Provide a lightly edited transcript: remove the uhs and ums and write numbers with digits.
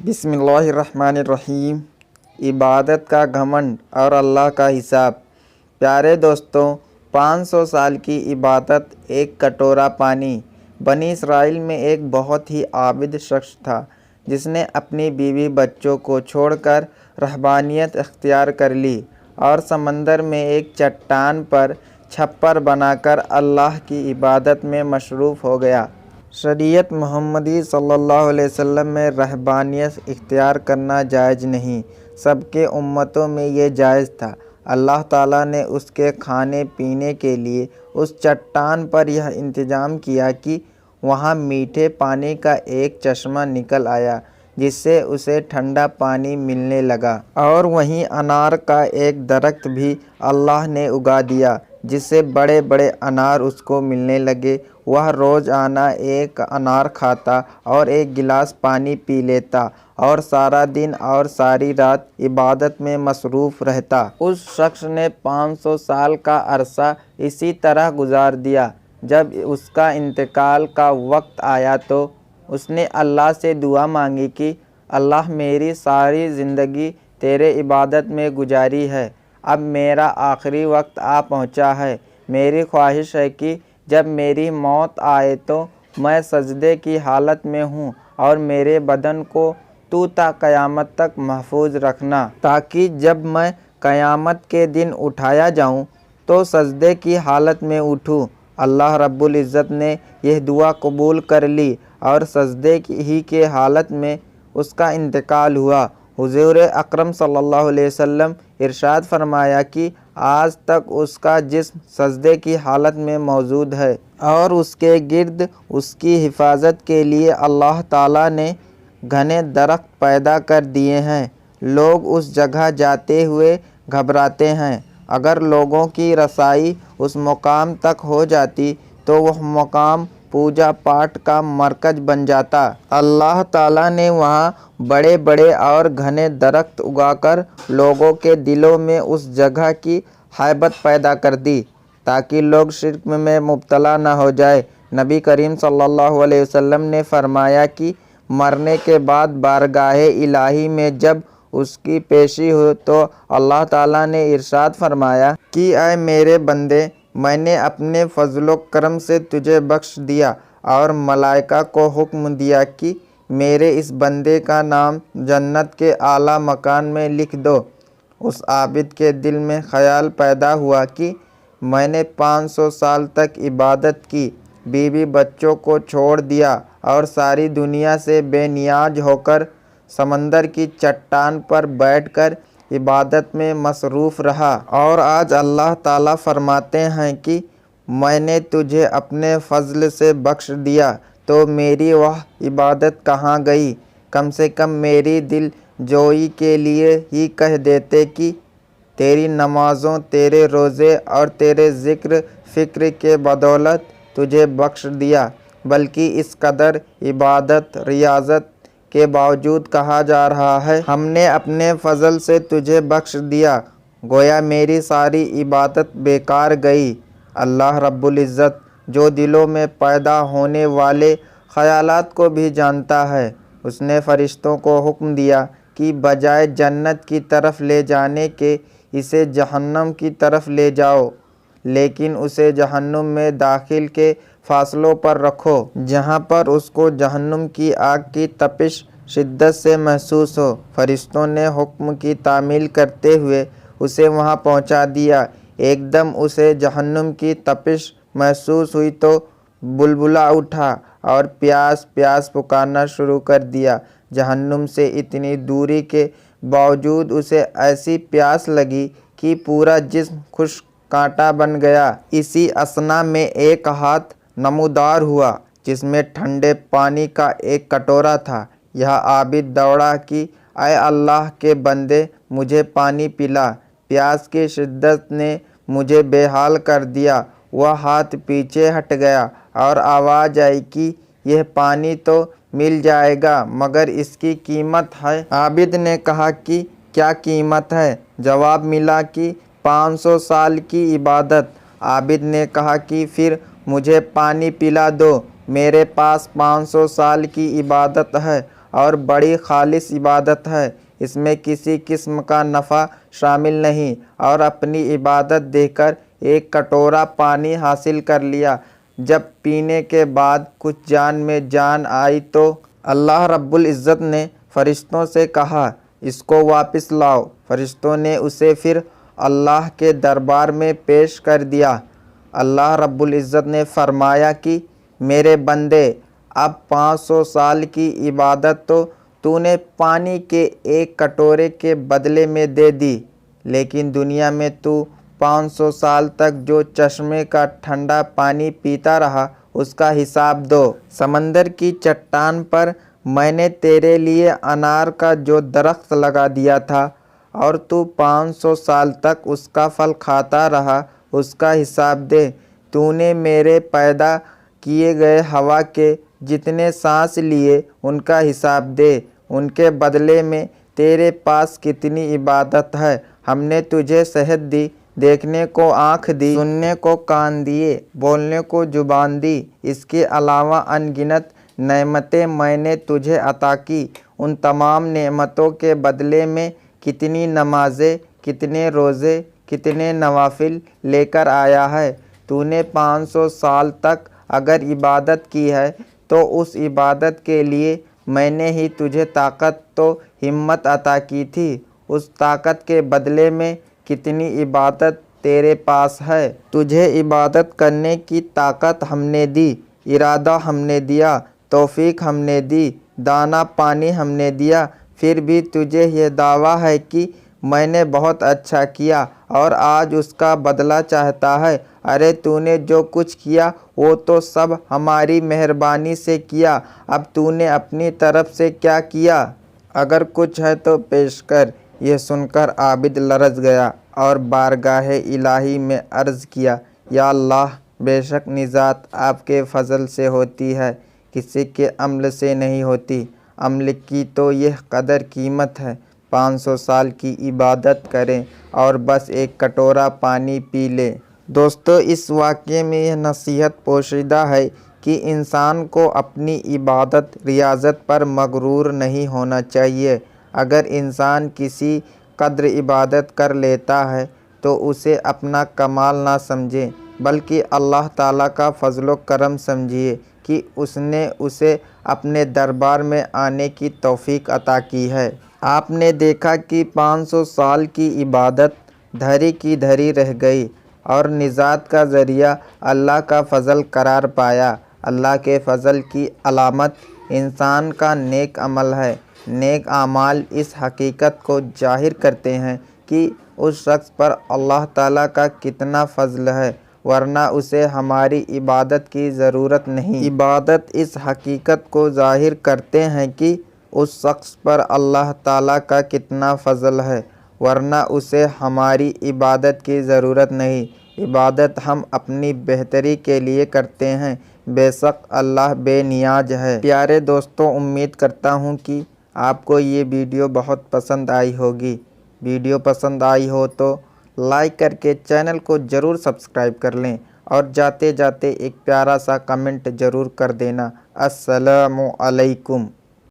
बिस्मिल्लाहिर्रहमानिर्रहीम। इबादत का घमंड और अल्लाह का हिसाब। प्यारे दोस्तों, 500 साल की इबादत, एक कटोरा पानी। बनी इसराइल में एक बहुत ही आबिद शख्स था जिसने अपनी बीवी बच्चों को छोड़कर रहबानियत इख्तियार कर ली और समंदर में एक चट्टान पर छप्पर बनाकर अल्लाह की इबादत में मशरूफ़ हो गया। शरीयत मुहम्मदी सल्लल्लाहु अलैहि वसल्लम में रहबानियत इख्तियार करना जायज़ नहीं, सबके उम्मतों में ये जायज़ था। अल्लाह ताला ने उसके खाने पीने के लिए उस चट्टान पर यह इंतज़ाम किया कि वहाँ मीठे पानी का एक चश्मा निकल आया जिससे उसे ठंडा पानी मिलने लगा, और वहीं अनार का एक दरख्त भी अल्लाह ने उगा दिया जिससे बड़े बड़े अनार उसको मिलने लगे। वह रोज़ाना एक अनार खाता और एक गिलास पानी पी लेता और सारा दिन और सारी रात इबादत में मसरूफ़ रहता। उस शख्स ने 500 साल का अरसा इसी तरह गुजार दिया। जब उसका इंतकाल का वक्त आया तो उसने अल्लाह से दुआ मांगी कि अल्लाह, मेरी सारी ज़िंदगी तेरे इबादत में गुजारी है, अब मेरा आखिरी वक्त आ पहुंचा है। मेरी ख्वाहिश है कि जब मेरी मौत आए तो मैं सजदे की हालत में हूँ और मेरे बदन को तू ता क़यामत तक महफूज रखना, ताकि जब मैं क़यामत के दिन उठाया जाऊँ तो सजदे की हालत में उठूँ। अल्लाह रब्बुल इज़्ज़त ने यह दुआ कबूल कर ली और सजदे ही के हालत में उसका इंतकाल हुआ। हुज़ूर अकरम सल्लल्लाहु अलैहि वसल्लम इरशाद फरमाया कि आज तक उसका जिस्म सजदे की हालत में मौजूद है और उसके गिर्द उसकी हिफाजत के लिए अल्लाह ताला ने घने दरख्त पैदा कर दिए हैं। लोग उस जगह जाते हुए घबराते हैं। अगर लोगों की रसाई उस मुकाम तक हो जाती तो वह मुकाम पूजा पाठ का मरकज बन जाता। अल्लाह ताला ने वहाँ बड़े बड़े और घने दरख्त उगाकर लोगों के दिलों में उस जगह की हैबत पैदा कर दी ताकि लोग शिर्क में मुब्तला न हो जाए। नबी करीम सल्लल्लाहु अलैहि वसल्लम ने फरमाया कि मरने के बाद बारगाहे इलाही में जब उसकी पेशी हो तो अल्लाह ताला ने इरशाद फरमाया कि ऐ मेरे बंदे, मैंने अपने फजलो करम से तुझे बख्श दिया और मलाइका को हुक्म दिया कि मेरे इस बंदे का नाम जन्नत के आला मकान में लिख दो। उस आबिद के दिल में ख्याल पैदा हुआ कि मैंने 500 साल तक इबादत की, बीवी बच्चों को छोड़ दिया और सारी दुनिया से बेनियाज होकर समंदर की चट्टान पर बैठकर इबादत में मसरूफ़ रहा, और आज अल्लाह ताला फरमाते हैं कि मैंने तुझे अपने फ़ज़ल से बख्श दिया तो मेरी वह इबादत कहाँ गई। कम से कम मेरी दिल जोई के लिए ही कह देते कि तेरी नमाज़ों, तेरे रोज़े और तेरे ज़िक्र फ़िक्र के बदौलत तुझे बख्श दिया, बल्कि इस कदर इबादत रियाज़त के बावजूद कहा जा रहा है हमने अपने फ़ज़ल से तुझे बख्श दिया, गोया मेरी सारी इबादत बेकार गई। अल्लाह रब्बुल इज़्ज़त जो दिलों में पैदा होने वाले ख़यालात को भी जानता है, उसने फ़रिश्तों को हुक्म दिया कि बजाय जन्नत की तरफ ले जाने के इसे जहन्नम की तरफ ले जाओ, लेकिन उसे जहन्नुम में दाखिल के फासलों पर रखो जहाँ पर उसको जहन्नुम की आग की तपिश शिद्दत से महसूस हो। फरिश्तों ने हुक्म की तामील करते हुए उसे वहाँ पहुँचा दिया। एकदम उसे जहन्नुम की तपिश महसूस हुई तो बुलबुला उठा और प्यास प्यास पुकारना शुरू कर दिया। जहन्नुम से इतनी दूरी के बावजूद उसे ऐसी प्यास लगी कि पूरा जिस्म खुश्क कांटा बन गया। इसी असना में एक हाथ नमूदार हुआ जिसमें ठंडे पानी का एक कटोरा था। यह आबिद दौड़ा कि ऐ अल्लाह के बंदे, मुझे पानी पिला, प्यास की शिद्दत ने मुझे बेहाल कर दिया। वह हाथ पीछे हट गया और आवाज़ आई कि यह पानी तो मिल जाएगा मगर इसकी कीमत है। आबिद ने कहा कि क्या कीमत है? जवाब मिला कि 500 साल की इबादत। आबिद ने कहा कि फिर मुझे पानी पिला दो, मेरे पास 500 साल की इबादत है اور بڑی خالص عبادت ہے۔ اس میں کسی قسم کا نفع شامل نہیں، اور اپنی عبادت دے کر ایک کٹورا پانی حاصل کر لیا۔ جب پینے کے بعد کچھ جان میں جان آئی تو اللہ رب العزت نے فرشتوں سے کہا، اس کو واپس لاؤ۔ فرشتوں نے اسے پھر اللہ کے دربار میں پیش کر دیا۔ اللہ رب العزت نے فرمایا کہ میرے بندے، اب 500 سال کی عبادت تو نے پانی کے ایک کٹورے کے بدلے میں دے دی، لیکن دنیا میں تو 500 سال تک جو چشمے کا ٹھنڈا پانی پیتا رہا اس کا حساب دو۔ سمندر کی چٹان پر میں نے تیرے لیے انار کا جو درخت لگا دیا تھا اور تو 500 سال تک اس کا پھل کھاتا رہا، اس کا حساب دے۔ تو نے میرے پیدا کیے گئے ہوا کے جتنے سانس لیے ان کا حساب دے۔ ان کے بدلے میں تیرے پاس کتنی عبادت ہے۔ ہم نے تجھے صحت دی، دیکھنے کو آنکھ دی، سننے کو کان دیے، بولنے کو زبان دی۔ اس کے علاوہ ان گنت نعمتیں میں نے تجھے عطا کی۔ ان تمام نعمتوں کے بدلے میں کتنی نمازیں، کتنے روزے، کتنے نوافل لے کر آیا ہے۔ تو نے 500 سال تک اگر عبادت کی ہے تو اس عبادت کے لیے میں نے ہی تجھے طاقت تو ہمت عطا کی تھی۔ اس طاقت کے بدلے میں کتنی عبادت تیرے پاس ہے۔ تجھے عبادت کرنے کی طاقت ہم نے دی، ارادہ ہم نے دیا، توفیق ہم نے دی، دانہ پانی ہم نے دیا، پھر بھی تجھے یہ دعویٰ ہے کہ میں نے بہت اچھا کیا اور آج اس کا بدلہ چاہتا ہے۔ ارے تو نے جو کچھ کیا وہ تو سب ہماری مہربانی سے کیا، اب تو نے اپنی طرف سے کیا کیا؟ اگر کچھ ہے تو پیش کر۔ یہ سن کر عابد لرز گیا اور بارگاہ الہی میں عرض کیا، یا اللہ، بے شک نجات آپ کے فضل سے ہوتی ہے، کسی کے عمل سے نہیں ہوتی۔ عمل کی تو یہ قدر قیمت ہے، 500 سال کی عبادت کریں اور بس ایک کٹورا پانی پی لیں۔ دوستو، اس واقعے میں یہ نصیحت پوشیدہ ہے کہ انسان کو اپنی عبادت ریاضت پر مغرور نہیں ہونا چاہیے۔ اگر انسان کسی قدر عبادت کر لیتا ہے تو اسے اپنا کمال نہ سمجھے، بلکہ اللہ تعالیٰ کا فضل و کرم سمجھیے کہ اس نے اسے اپنے دربار میں آنے کی توفیق عطا کی ہے۔ آپ نے دیکھا کہ 500 سال کی عبادت دھری کی دھری رہ گئی اور نجات کا ذریعہ اللہ کا فضل قرار پایا۔ اللہ کے فضل کی علامت انسان کا نیک عمل ہے۔ نیک اعمال اس حقیقت کو ظاہر کرتے ہیں کہ اس شخص پر اللہ تعالیٰ کا کتنا فضل ہے، ورنہ اسے ہماری عبادت کی ضرورت نہیں۔ عبادت اس حقیقت کو ظاہر کرتے ہیں کہ اس شخص پر اللہ تعالیٰ کا کتنا فضل ہے، ورنہ اسے ہماری عبادت کی ضرورت نہیں۔ عبادت ہم اپنی بہتری کے لیے کرتے ہیں، بے شک اللہ بے نیاز ہے۔ پیارے دوستو، امید کرتا ہوں کہ آپ کو یہ ویڈیو بہت پسند آئی ہوگی۔ ویڈیو پسند آئی ہو تو لائک کر کے چینل کو ضرور سبسکرائب کر لیں اور جاتے جاتے ایک پیارا سا کمنٹ ضرور کر دینا۔ السلام علیکم۔